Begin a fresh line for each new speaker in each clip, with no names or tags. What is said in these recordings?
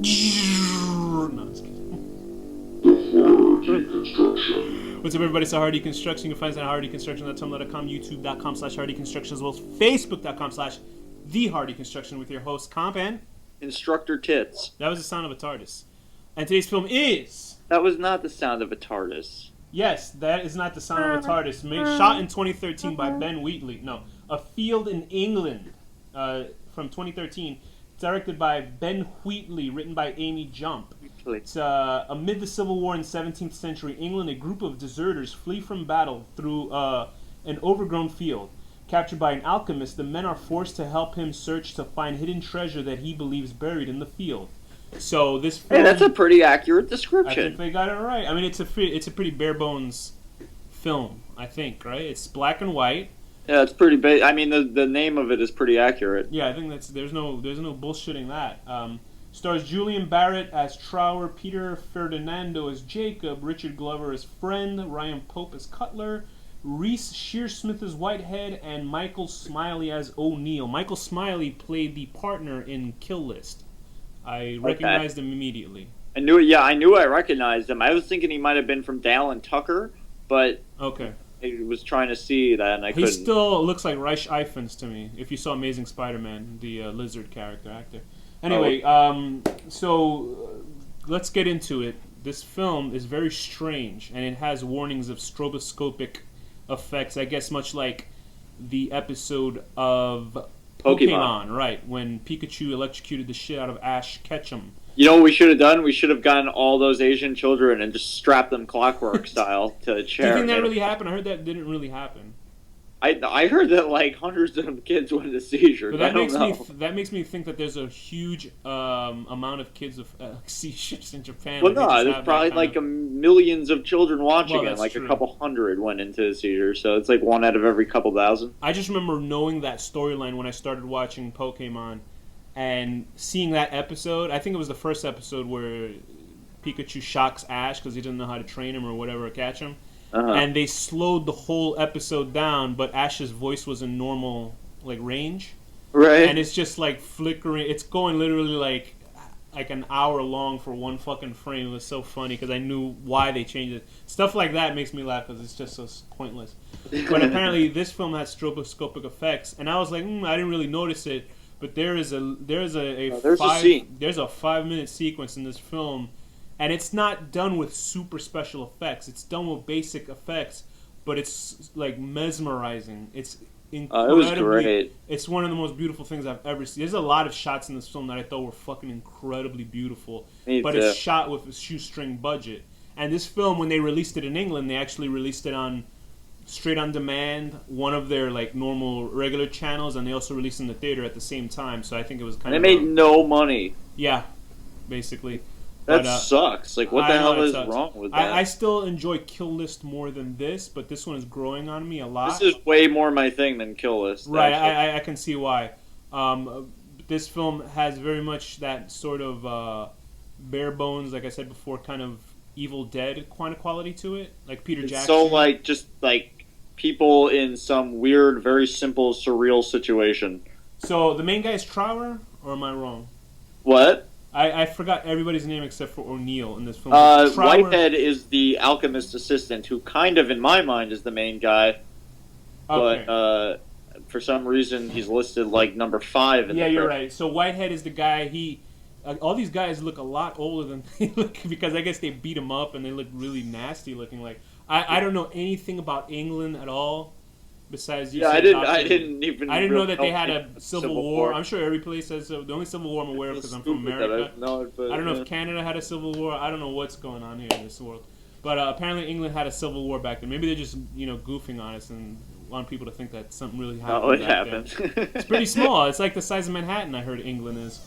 No, just kidding. What's up, everybody? It's Hardy Construction. You can find us at hardyconstruction.tumblr.com, youtube.com/hardyconstruction, as well as facebook.com/thehardyconstruction with your host, Comp and
Instructor Tits.
that was the sound of a TARDIS. And today's film is...
That was not the sound of a TARDIS.
Yes, that is not the sound of a TARDIS. Shot in 2013 by Ben Wheatley. No, A Field in England from 2013. Directed by Ben Wheatley, written by Amy Jump. It's amid the Civil War in 17th century England, a group of deserters flee from battle through an overgrown field. Captured by an alchemist, the men are forced to help him search to find hidden treasure that he believes buried in the field. So this film,
hey, that's a pretty accurate
I
description.
think they got it right. I mean, it's a pretty bare bones film, I think, right? It's black and white.
Yeah, it's pretty big. I mean, the name of it is pretty accurate.
Yeah, I think there's no bullshitting that. Stars Julian Barrett as Trower, Peter Ferdinando as Jacob, Richard Glover as Friend, Ryan Pope as Cutler, Reese Shearsmith as Whitehead, and Michael Smiley as O'Neill. Michael Smiley played the partner in Kill List. I recognized him immediately.
I knew I recognized him. I was thinking he might have been from Dale and Tucker, but
Okay.
I was trying to see that and I couldn't.
He still looks like Reich Ifans to me, if you saw Amazing Spider-Man, the lizard character actor. Anyway, so let's get into it. This film is very strange, and it has warnings of stroboscopic effects, I guess much like the episode of Pokemon, right, when Pikachu electrocuted the shit out of Ash Ketchum.
You know what we should have done? We should have gotten all those Asian children and just strapped them clockwork style to a chair.
Do you think that really happened? I heard that didn't really happen.
I heard that like hundreds of kids went into seizures.
But that makes me think that there's a huge amount of kids with seizures in Japan.
Well, no, there's probably like millions of children watching it. Like
true.
a couple hundred went into seizures, so it's like one out of every couple thousand.
I just remember knowing that storyline when I started watching Pokemon and seeing that episode. I think it was the first episode where Pikachu shocks Ash because he didn't know how to train him or whatever, catch him. And they slowed the whole episode down, but Ash's voice was in normal like range,
right?
And it's just like flickering. It's going literally like an hour long for one fucking frame. It was so funny because I knew why they changed it. Stuff like that makes me laugh because it's just so pointless. But apparently, this film has stroboscopic effects, and I was like, I didn't really notice it. But there's a 5-minute sequence in this film. And it's not done with super special effects. It's done with basic effects, but it's like mesmerizing. It's incredibly.
It was great.
It's one of the most beautiful things I've ever seen. There's a lot of shots in this film that I thought were fucking incredibly beautiful, but it's shot with a shoestring budget. And this film, when they released it in England, they actually released it on straight on demand, one of their like normal regular channels, and they also released it in the theater at the same time. So I think it was kind of.
They made no money.
Yeah, basically.
That sucks. Like, what the hell is wrong with that?
I still enjoy Kill List more than this, but this one is growing on me a lot.
This is way more my thing than Kill List.
Right, I can see why. This film has very much that sort of bare bones, like I said before, kind of Evil Dead kind of quality to it, like Peter Jackson.
So, like, just like people in some weird, very simple, surreal situation.
So the main guy is Trower, or am I wrong?
What?
I forgot everybody's name except for O'Neill in this film.
Whitehead is the alchemist assistant, who kind of, in my mind, is the main guy.
Okay.
But for some reason, he's listed like number 5.
Yeah, you're right. So Whitehead is the guy. All these guys look a lot older than they look because I guess they beat him up and they look really nasty looking. Like I don't know anything about England at all. Besides,
I didn't
know that they had a civil war. I'm sure every place has. The only civil war I'm aware of because I'm from America. I don't know if Canada had a civil war. I don't know what's going on here in this world. But apparently England had a civil war back then. Maybe they're just goofing on us and want people to think that something really happened.
Oh, it happened.
It's pretty small. It's like the size of Manhattan. I heard England is.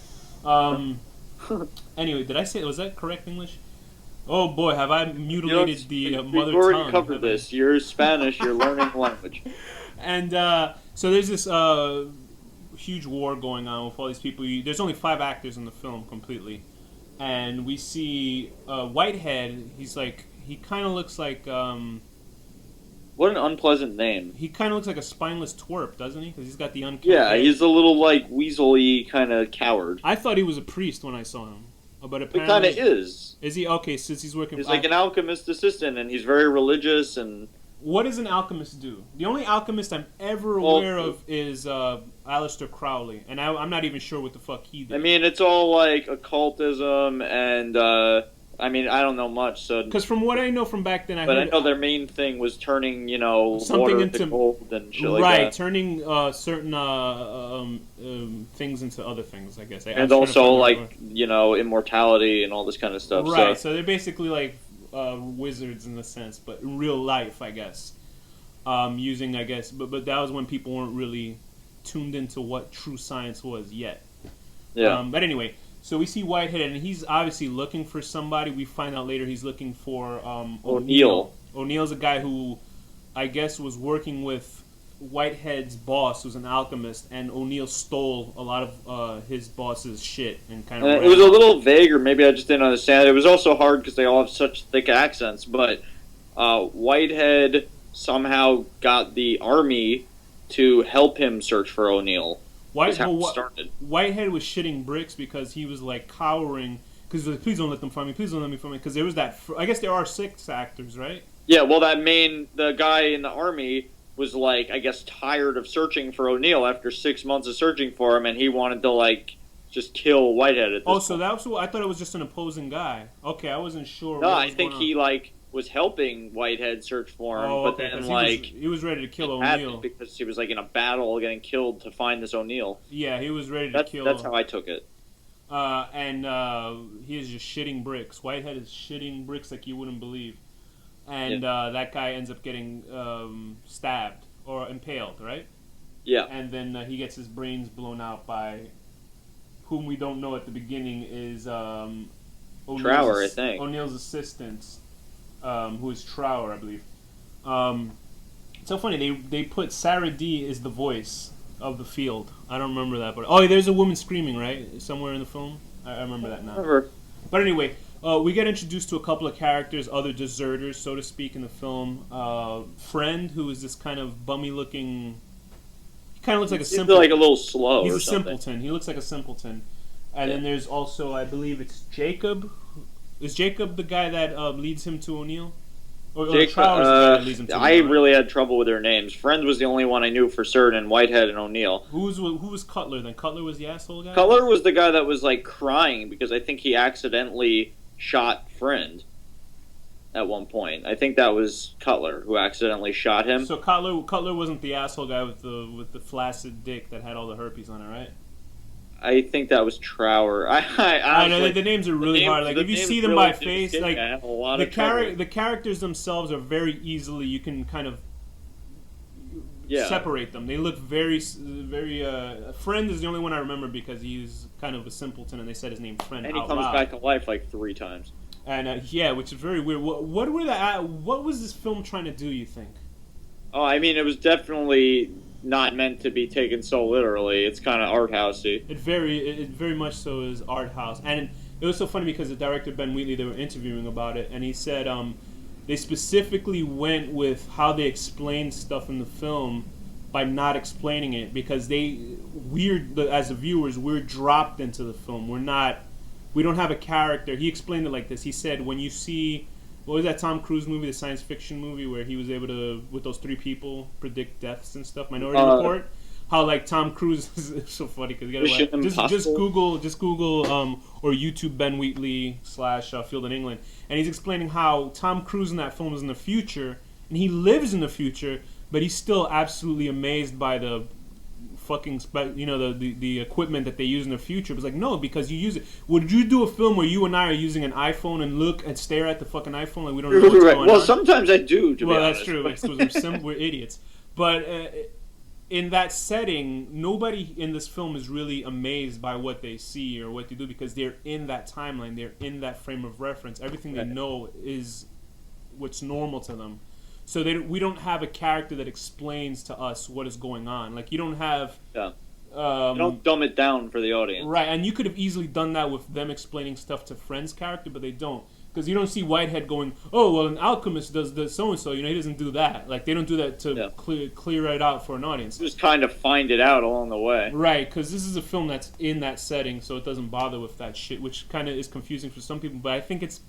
Anyway, did I say was that correct English? Oh boy, have I mutilated the mother tongue.
We've already covered this. You're Spanish, you're learning language.
And so there's this huge war going on with all these people. There's only 5 actors in the film completely. And we see Whitehead, he kind of looks like...
what an unpleasant name.
He kind of looks like a spineless twerp, doesn't he? Because he's got the
Yeah, he's a little like weasel-y kind of coward.
I thought he was a priest when I saw him. But
It kind
apparently,
of is.
is he okay? Since he's working,
He's
for,
like an alchemist assistant, and he's very religious. And
what does an alchemist do? The only alchemist I'm ever
well,
aware of is Aleister Crowley, and I'm not even sure what the fuck he did.
I mean, it's all like occultism, and I mean, I don't know much. So,
Because from what I know from back then,
but I know their main thing was turning,
something
water
into
gold and shit like
right,
that.
turning certain things into other things. I guess.
And also like immortality and all this kind of stuff.
Right.
So
So they're basically like wizards in a sense, but in real life, I guess. Using, I guess, but that was when people weren't really tuned into what true science was yet.
yeah,
But anyway, so we see Whitehead, and he's obviously looking for somebody. We find out later he's looking for
O'Neill.
O'Neill's a guy who, I guess, was working with Whitehead's boss, who's an alchemist, and O'Neill stole a lot of his boss's shit and kind of.
It was a little vague, or maybe I just didn't understand. It was also hard because they all have such thick accents. But Whitehead somehow got the army to help him search for O'Neill.
Whitehead was shitting bricks because he was like cowering because like, please don't let them find me, please don't let me find me, because there was that. I guess there are 6 actors, right?
Yeah, well, the guy in the army was like, I guess, tired of searching for O'Neill after 6 months of searching for him, and he wanted to like just kill Whitehead at this point.
So that was. I thought it was just an opposing guy. Okay, I wasn't sure.
No, I think he like was helping Whitehead search for him, but then like
he was ready to kill O'Neill
because he was like in a battle getting killed to find this O'Neill.
Yeah, he was ready to kill.
That's how I took it.
And he is just shitting bricks. Whitehead is shitting bricks like you wouldn't believe. And that guy ends up getting stabbed or impaled, right?
Yeah.
And then he gets his brains blown out by whom we don't know at the beginning is
Trower, I think.
O'Neill's assistant, who is Trower, I believe. It's so funny. They put Sarah D is the voice of the field. I don't remember that, but there's a woman screaming right somewhere in the film. I remember that now.
Remember.
But anyway, we get introduced to a couple of characters, other deserters, so to speak, in the film. Friend, who is this kind of bummy-looking. He kind of looks like a simpleton.
Like a little slow.
He's
or
a
something.
simpleton. He looks like a simpleton. And then there's also, I believe it's Jacob. Is Jacob the guy that leads him to O'Neill? Or Trower's the guy that leads him to O'Neill?
I really had trouble with their names. Friend was the only one I knew for certain. Whitehead and O'Neill.
Who was Cutler then? Cutler was the asshole guy?
Cutler was the guy that was like crying because I think he accidentally shot Friend at one point. I think that was Cutler who accidentally shot him.
So Cutler wasn't the asshole guy with the flaccid dick that had all the herpes on it, right?
I think that was Trower.
I know the names are really hard. Like if you see them by face, like
the
characters themselves are very easily you can kind of separate them. They look very. Friend is the only one I remember because he's kind of a simpleton, and they said his name Friend.
And he comes back to life like 3 times.
And which is very weird. What was this film trying to do? You think?
Oh, I mean, it was definitely not meant to be taken so literally. It's kind of art housey.
It very much so is art house, and it was so funny because the director Ben Wheatley, they were interviewing about it, and he said they specifically went with how they explained stuff in the film by not explaining it because as the viewers we're dropped into the film. We don't have a character. He explained it like this. He said when you see. What was that Tom Cruise movie, the science fiction movie, where he was able to, with those 3 people, predict deaths and stuff? Minority Report. How like Tom Cruise is so funny because you gotta just Google or YouTube Ben Wheatley / Field in England, and he's explaining how Tom Cruise in that film is in the future and he lives in the future, but he's still absolutely amazed by the fucking the equipment that they use in the future. It was like, no, because you use it. Would you do a film where you and I are using an iPhone and look and stare at the fucking iPhone like we don't know what's going on?
Well, sometimes I do, to be honest.
That's true. It's because we're idiots. But in that setting, nobody in this film is really amazed by what they see or what they do because they're in that timeline. They're in that frame of reference. Everything they know is what's normal to them. So we don't have a character that explains to us what is going on. Like you don't have.
Yeah. Don't dumb it down for the audience.
Right, and you could have easily done that with them explaining stuff to Friend's character, but they don't. Because you don't see Whitehead going, oh, well, an alchemist does this so-and-so. You know, he doesn't do that. Like, they don't do that to clear it out for an audience.
Just kind of find it out along the way.
Right, because this is a film that's in that setting, so it doesn't bother with that shit, which kind of is confusing for some people. But I think it's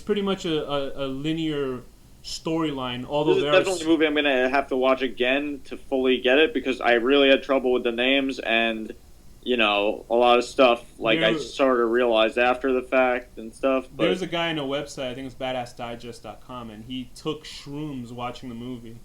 pretty much a linear storyline, although
this is definitely a movie I'm going to have to watch again to fully get it, because I really had trouble with the names and... You know, a lot of stuff, like, I sort of realized after the fact and stuff. But
there's a guy on a website, I think it's badassdigest.com, and he took shrooms watching the movie.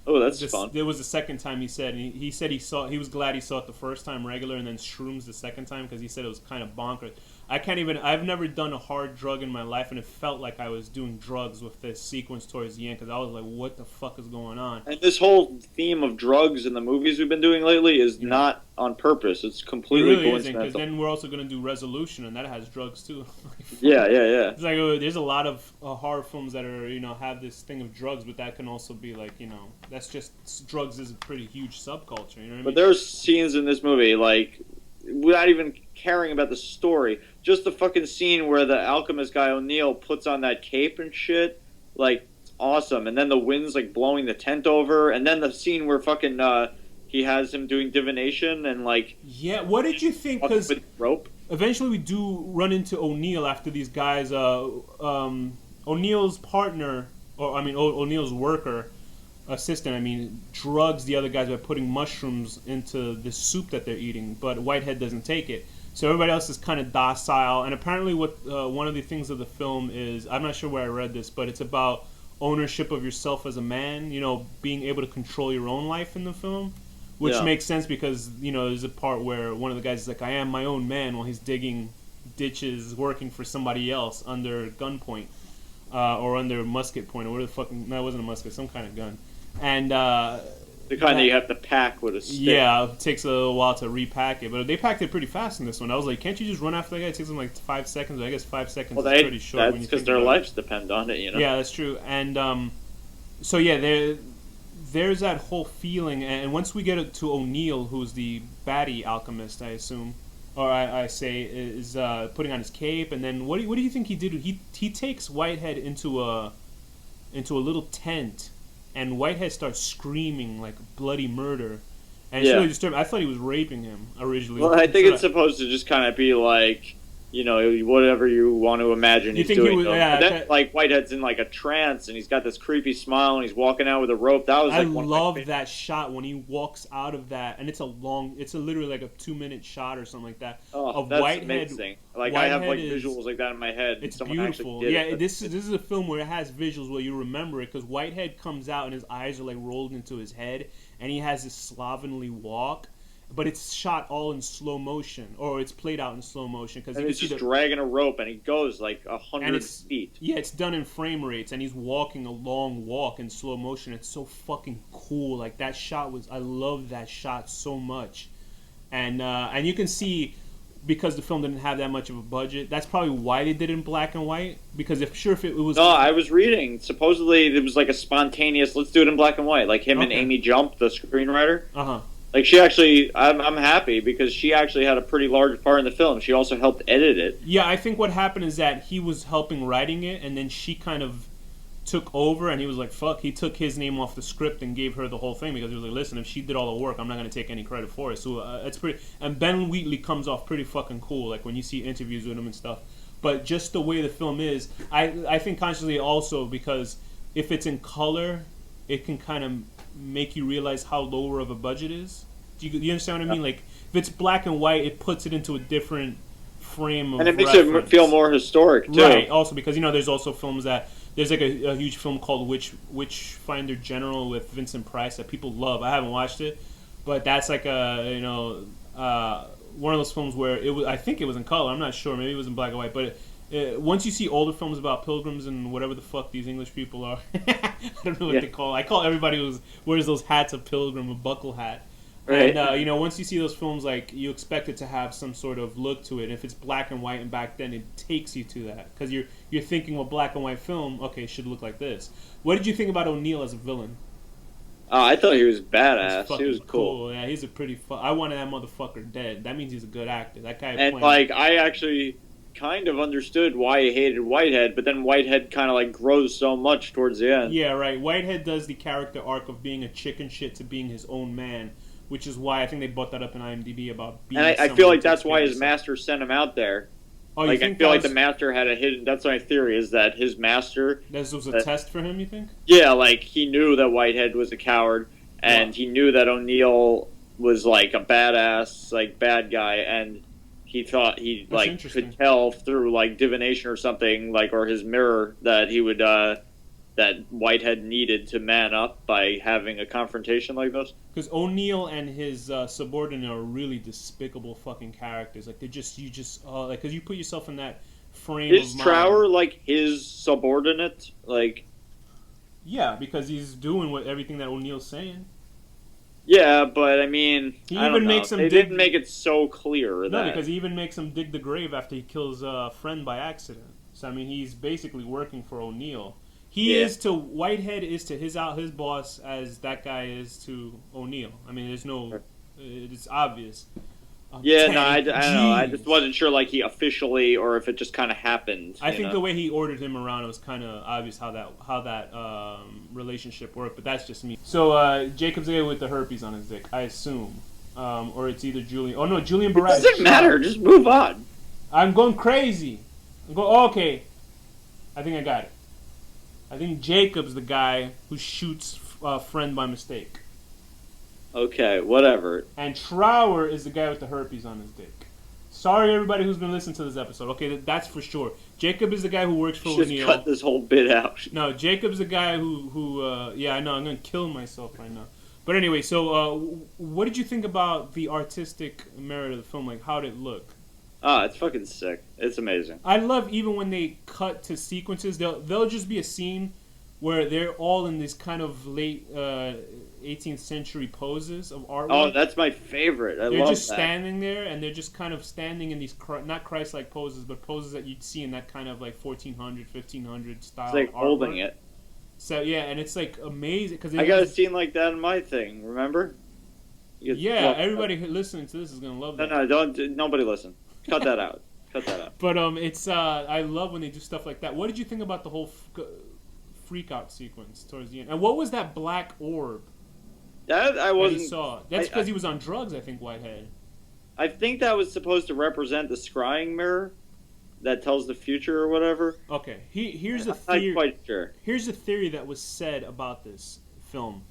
Oh, that's fun.
It was the second time he said. And he said he was glad he saw it the first time regular and then shrooms the second time because he said it was kind of bonkers. I've never done a hard drug in my life, and it felt like I was doing drugs with this sequence towards the end because I was like, what the fuck is going on?
And this whole theme of drugs in the movies we've been doing lately is not on purpose. It's completely coincidental.
Because then we're also going to do Resolution, and that has drugs too.
Yeah.
It's like there's a lot of horror films that are, have this thing of drugs, but that can also be like, that's just drugs is a pretty huge subculture. You know what I mean?
But there's scenes in this movie, like, without even caring about the story, just the fucking scene where the alchemist guy O'Neill puts on that cape and shit, like, it's awesome. And then the wind's like blowing the tent over, and then the scene where fucking he has him doing divination and like,
yeah. What did you think? Because
with rope.
Eventually we do run into O'Neill after these guys. O'Neill's partner, O'Neill's worker. Assistant, drugs the other guys by putting mushrooms into the soup that they're eating, but Whitehead doesn't take it. So everybody else is kind of docile. And apparently what one of the things of the film is, I'm not sure where I read this, but it's about ownership of yourself as a man, being able to control your own life in the film, which makes sense because, there's a part where one of the guys is like, I am my own man, while he's digging ditches, working for somebody else under gunpoint or under musket point, or whatever the fucking, no, it wasn't a musket, some kind of gun. And
the kind that you have to pack with a stick.
Yeah, it takes a little while to repack it, but they packed it pretty fast in this one. I was like, can't you just run after that guy? It takes them like 5 seconds. I guess 5 seconds is pretty short.
That's because their lives depend on it,
Yeah, that's true. And so yeah, there's that whole feeling. And once we get to O'Neill, who's the baddie alchemist, I assume, or I say is putting on his cape, and then what do you think he did? He takes Whitehead into a little tent. And Whitehead starts screaming like bloody murder, and it's really disturbing. I thought he was raping him originally.
Well, I think it's supposed to just kind of be like, whatever you want to imagine he's doing. Then, like, Whitehead's in like a trance, and he's got this creepy smile, and he's walking out with a rope. That was like, I
love that shot when he walks out of that, and it's literally like a 2-minute shot or something like that.
Oh,
of
that's
Whitehead.
Amazing. Like, Whitehead, I have like visuals like that in my head.
It's beautiful. This is a film where it has visuals where you remember it, because Whitehead comes out and his eyes are like rolled into his head, and he has this slovenly walk. But it's shot all in slow motion, or it's played out in slow motion. Because
he's just dragging a rope, and he goes like 100 feet.
Yeah, it's done in frame rates, and he's walking a long walk in slow motion. It's so fucking cool. Like, that shot I love that shot so much. And you can see, because the film didn't have that much of a budget, that's probably why they did it in black and white. Because if it was...
No, I was reading. Supposedly, it was like a spontaneous, let's do it in black and white. Like him and Amy Jump, the screenwriter.
Uh-huh.
Like, she actually, I'm happy because she actually had a pretty large part in the film. She also helped edit it.
Yeah, I think what happened is that he was helping writing it, and then she kind of took over, and he was like, fuck. He took his name off the script and gave her the whole thing, because he was like, listen, if she did all the work, I'm not going to take any credit for it. So it's pretty... And Ben Wheatley comes off pretty fucking cool, like when you see interviews with him and stuff. But just the way the film is, I think consciously also, because if it's in color, it can kind of make you realize how lower of a budget is. Do you understand what I mean? Like, if it's black and white, it puts it into a different frame of
and it makes
reference.
it feel more historic too.
Right. Also, because there's also films that there's like a huge film called Witchfinder General with Vincent Price that people love. I haven't watched it, but that's like a one of those films where it was. I think it was in color. I'm not sure. Maybe it was in black and white, but. Once you see older films about pilgrims and whatever the fuck these English people are, I don't know what they call. I call everybody who wears those hats a pilgrim, a buckle hat. Right. And once you see those films, like, you expect it to have some sort of look to it. And if it's black and white, and back then it takes you to that, because you're thinking a black and white film. Okay, it should look like this. What did you think about O'Neill as a villain?
I thought he was badass. He was cool.
Yeah, he's a pretty. I wanted that motherfucker dead. That means he's a good actor. That guy.
And like, I actually kind of understood why he hated Whitehead, but then Whitehead kind of like grows so much towards the end.
Yeah, right. Whitehead does the character arc of being a chicken shit to being his own man, which is why I think they brought that up in IMDb about being.
And I feel like that's why his master sent him out there.
Oh,
like I feel like the master had a hidden. That's my theory, is that his master.
This was a test for him. You think?
Yeah, like he knew that Whitehead was a coward, and he knew that O'Neill was like a badass, like bad guy, and he thought he like could tell through like divination or something, like, or his mirror, that he would that Whitehead needed to man up by having a confrontation like this.
Because O'Neill and his subordinate are really despicable fucking characters. Like, like, because you put yourself in that frame.
Is Trower like his subordinate? Like,
yeah, because he's doing everything that O'Neill's saying.
Yeah, but I mean,
he even makes him.
They didn't make it so clear.
No, because he even makes him dig the grave after he kills a friend by accident. So I mean, he's basically working for O'Neill. He is to Whitehead is to his boss as that guy is to O'Neill. I mean, there's no, it's obvious.
Yeah, no, I don't know. I just wasn't sure, like, he officially, or if it just kind of happened.
I think the way he ordered him around, it was kind of obvious how that relationship worked. But that's just me. So Jacob's there with the herpes on his dick, I assume, or it's either Julian. Oh no, Julian Barrett.
It doesn't matter. Just move on.
I'm going crazy. Okay, I think I got it. I think Jacob's the guy who shoots a friend by mistake.
Okay, whatever.
And Trower is the guy with the herpes on his dick. Sorry, everybody who's been listening to this episode. Okay, that's for sure. Jacob is the guy who works for O'Neill.
Just cut this whole bit out.
No, Jacob's the guy who yeah, I know, I'm going to kill myself right now. But anyway, so what did you think about the artistic merit of the film? Like, how did it look?
It's fucking sick. It's amazing.
I love even when they cut to sequences. There'll just be a scene where they're all in this kind of late 18th century poses of artwork.
Oh, that's my favorite. I love that.
They're just standing there, and they're just kind of standing in these not Christ-like poses, but poses that you'd see in that kind of like 1400, 1500 style.
It's like
artwork.
Holding it.
So yeah, and it's like amazing because
I got a scene like that in my thing. Remember?
Yeah, everybody listening to this is gonna love that.
No, don't. Nobody listen. Cut that out. Cut that out.
But it's I love when they do stuff like that. What did you think about the whole freak out sequence towards the end? And what was that black orb?
That I wasn't.
That he saw. That's because he was on drugs, I think. Whitehead.
I think that was supposed to represent the scrying mirror that tells the future or whatever.
Okay, here's the theory.
I'm not quite sure.
Here's the theory that was said about this film.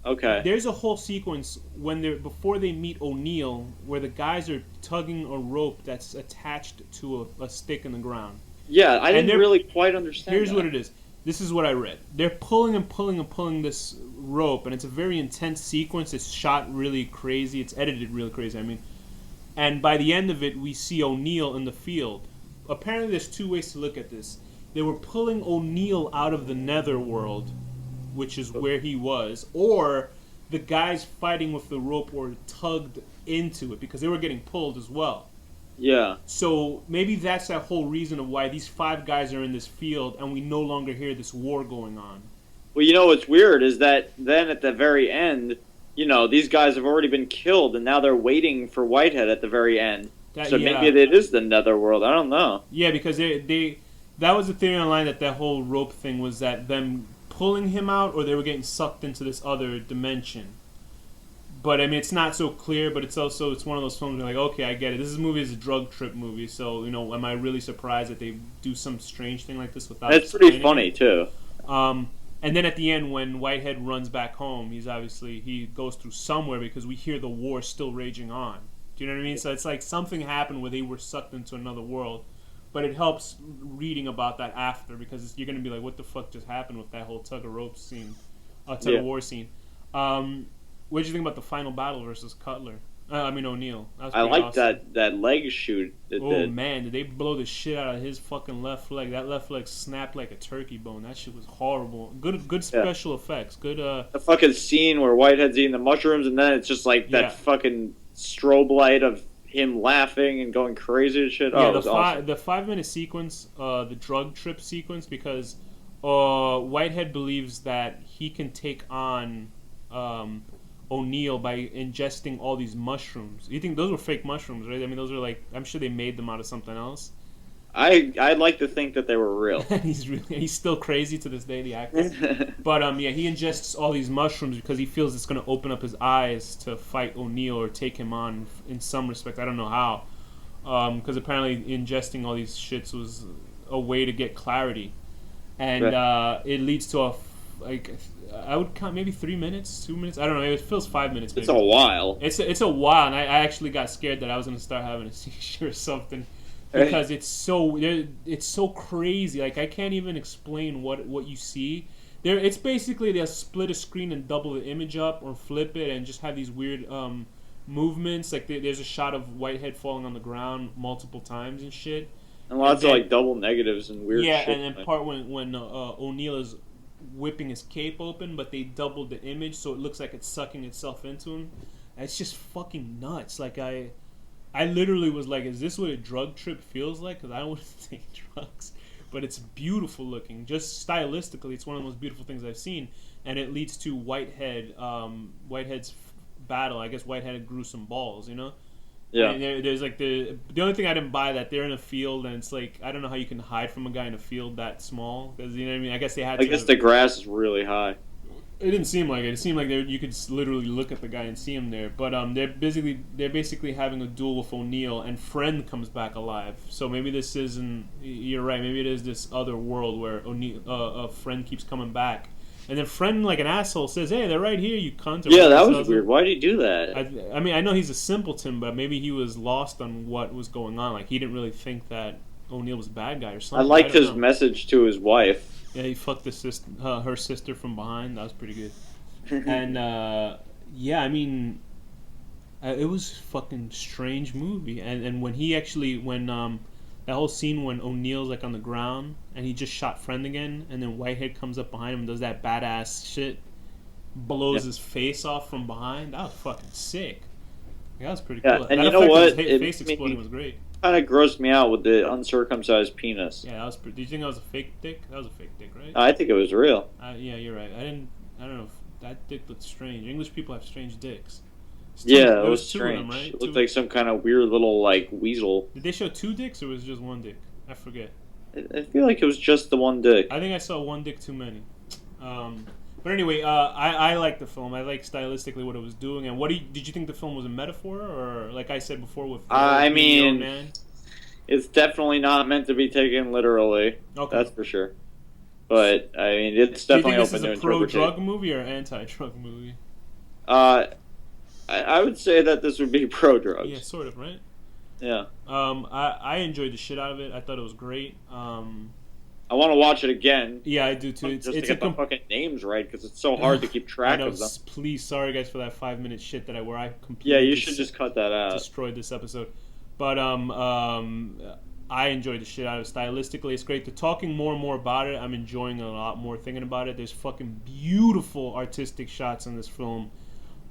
Okay.
There's a whole sequence before they meet O'Neill where the guys are tugging a rope that's attached to a stick in the ground.
Yeah, I didn't really quite understand.
Here's what it is. This is what I read. They're pulling and pulling and pulling this rope, and it's a very intense sequence. It's shot really crazy. It's edited really crazy. I mean, and by the end of it, we see O'Neill in the field. Apparently, there's two ways to look at this. They were pulling O'Neill out of the netherworld, which is where he was, or the guys fighting with the rope were tugged into it because they were getting pulled as well.
Yeah.
So maybe that's that whole reason of why these 5 guys are in this field and we no longer hear this war going on.
Well, you know what's weird is that then at the very end, you know, these guys have already been killed and now they're waiting for Whitehead at the very end. Maybe it is the netherworld. I don't know.
Yeah, because that was the theory online that whole rope thing was that them pulling him out or they were getting sucked into this other dimension. But I mean, it's not so clear. But it's one of those films where, like, okay, I get it. This movie is a drug trip movie, so you know, am I really surprised that they do some strange thing like this without?
It's pretty funny too.
And then at the end, when Whitehead runs back home, he goes through somewhere because we hear the war still raging on. Do you know what I mean? So it's like something happened where they were sucked into another world. But it helps reading about that after because you're gonna be like, what the fuck just happened with that whole tug of rope scene, tug of war scene. What did you think about the final battle versus Cutler? O'Neill.
I like that leg shoot.
Man, did they blow the shit out of his fucking left leg? That left leg snapped like a turkey bone. That shit was horrible. Good special effects. Good. The
fucking scene where Whitehead's eating the mushrooms, and then it's just like that fucking strobe light of him laughing and going crazy and shit.
Yeah,
awesome.
The 5-minute sequence, the drug trip sequence, because Whitehead believes that he can take on O'Neill by ingesting all these mushrooms. You think those were fake mushrooms, right? I mean, those are like, I'm sure they made them out of something else.
I'd like to think that they were real.
He's still crazy to this day, the actor. But yeah, he ingests all these mushrooms because he feels it's going to open up his eyes to fight O'Neill or take him on in some respect. I don't know how, because apparently ingesting all these shits was a way to get clarity, and it leads to like I would count maybe 3 minutes, 2 minutes. I don't know. It feels 5 minutes. Maybe.
It's a while.
It's a while, and I actually got scared that I was going to start having a seizure or something. Because it's so crazy. Like I can't even explain what you see. It's basically they'll split a screen and double the image up or flip it and just have these weird movements. Like there's a shot of Whitehead falling on the ground multiple times and shit.
And lots of like double negatives and weird shit.
Yeah, and then part when O'Neill is whipping his cape open, but they doubled the image so it looks like it's sucking itself into him. And it's just fucking nuts. Like I literally was like, is this what a drug trip feels like? Because I don't want to take drugs. But it's beautiful looking. Just stylistically, it's one of the most beautiful things I've seen. And it leads to Whitehead's battle. I guess Whitehead grew some balls, you know?
Yeah.
And there's like the only thing I didn't buy that they're in a field and it's like, I don't know how you can hide from a guy in a field that small. Because, you know what I mean? I guess they had
I guess the grass is really high.
It didn't seem like it. It seemed like you could literally look at the guy and see him there. But they're basically having a duel with O'Neill, and Friend comes back alive. So maybe this isn't. You're right. Maybe it is this other world where O'Neill, Friend keeps coming back, and then Friend, like an asshole, says, "Hey, they're right here, you cunt."
Yeah, that was weird. Why did he do that?
I mean, I know he's a simpleton, but maybe he was lost on what was going on. Like he didn't really think that O'Neill was a bad guy or something.
I liked his message to his wife.
Yeah, he fucked her sister from behind. That was pretty good. And yeah, I mean, it was a fucking strange movie. And when that whole scene when O'Neill's like on the ground and he just shot Friend again, and then Whitehead comes up behind him and does that badass shit, blows his face off from behind. That was fucking sick. That was pretty cool.
And
that
you know what?
His face exploding was great.
Kind of grossed me out with the uncircumcised penis.
Yeah, that was. Do you think that was a fake dick? That was a fake dick, right?
I think it was real.
Yeah, you're right. I don't know. That dick looked strange. English people have strange dicks.
Yeah, it was strange.
Them, right?
It looked like some kind of weird little like weasel.
Did they show two dicks or was it just one dick? I forget.
I feel like it was just the one dick.
I think I saw one dick too many. But anyway, I like the film. I like stylistically what it was doing. And did you think the film was a metaphor, or like I said before with?
I mean, it's definitely not meant to be taken literally.
Okay.
That's for sure. But I mean, it's definitely open to interpretation.
Do you think this is a pro-drug movie or anti-drug movie?
I would say that this would be pro-drugs.
Yeah, sort of, right?
Yeah.
I enjoyed the shit out of it. I thought it was great.
I want to watch it again.
Yeah, I do too.
Just to get the fucking names right, because it's so hard to keep track of them.
Please, sorry guys for that 5-minute shit I completely.
Yeah, you should just cut that out.
Destroyed this episode, but I enjoyed the shit out of it. Stylistically, it's great. Talking more and more about it, I'm enjoying it a lot more. Thinking about it, there's fucking beautiful artistic shots in this film.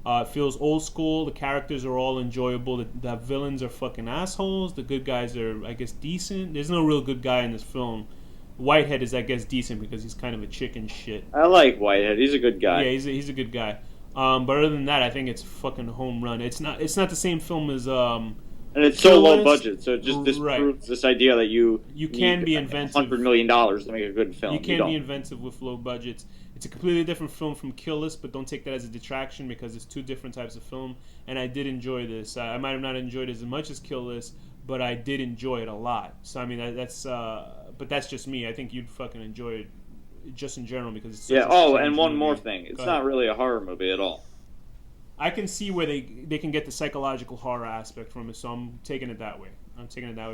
It feels old school. The characters are all enjoyable. The villains are fucking assholes. The good guys are, I guess, decent. There's no real good guy in this film. Whitehead is, I guess, decent because he's kind of a chicken shit.
I like Whitehead. He's a good guy.
Yeah, he's a good guy. But other than that, I think it's fucking home run. It's not the same film as
and it's so low budget, so it just disproves this idea that you
can be inventive.
$100 million to make a good film.
You can be inventive with low budgets. It's a completely different film from Kill List, but don't take that as a detraction because it's two different types of film. And I did enjoy this. I might have not enjoyed it as much as Kill List, but I did enjoy it a lot. So I mean, but that's just me. I think you'd fucking enjoy it just in general because it's such
a and one more thing. It's not really a horror movie at all.
I can see where they can get the psychological horror aspect from it, so I'm taking it that way.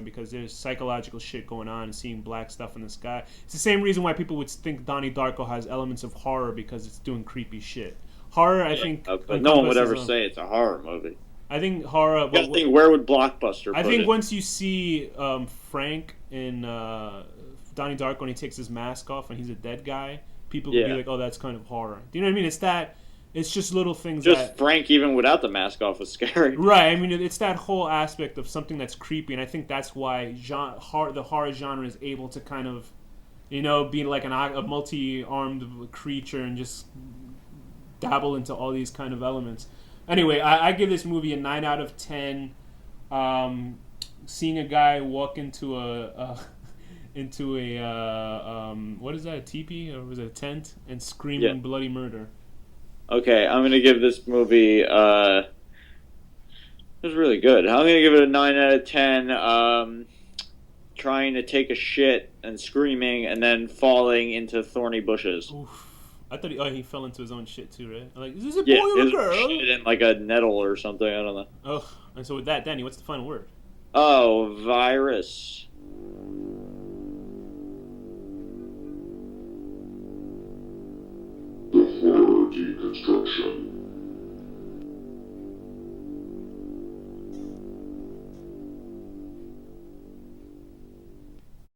Because there's psychological shit going on and seeing black stuff in the sky. It's the same reason why people would think Donnie Darko has elements of horror because it's doing creepy shit. Horror, I think...
But no one would ever say it's a horror movie.
I think horror...
You gotta think, where would Blockbuster put
I think
it?
Once you see Frank in Donnie Darko and he takes his mask off and he's a dead guy, people would be like, oh, that's kind of horror. Do you know what I mean? It's that... It's just little things
just Frank, even without the mask off, was scary.
Right. I mean, it's that whole aspect of something that's creepy, and I think that's why the horror genre is able to kind of, be like a multi-armed creature and just dabble into all these kind of elements. Anyway, I give this movie a 9 out of 10. seeing a guy walk into into a what is that, a teepee, or was it a tent, and screaming
Yeah.
bloody murder.
Okay, I'm gonna give this movie. It was really good. I'm gonna give it a 9 out of 10. Trying to take a shit and screaming, and then falling into thorny bushes.
Oof. I thought he fell into his own shit too, right? I'm like, is this a
Yeah,
boy or
it
a
was
girl?
shit in like a nettle or something. I don't know.
Oh, and so with that, Danny, what's the final word?
Oh, virus.
The horror deconstruction.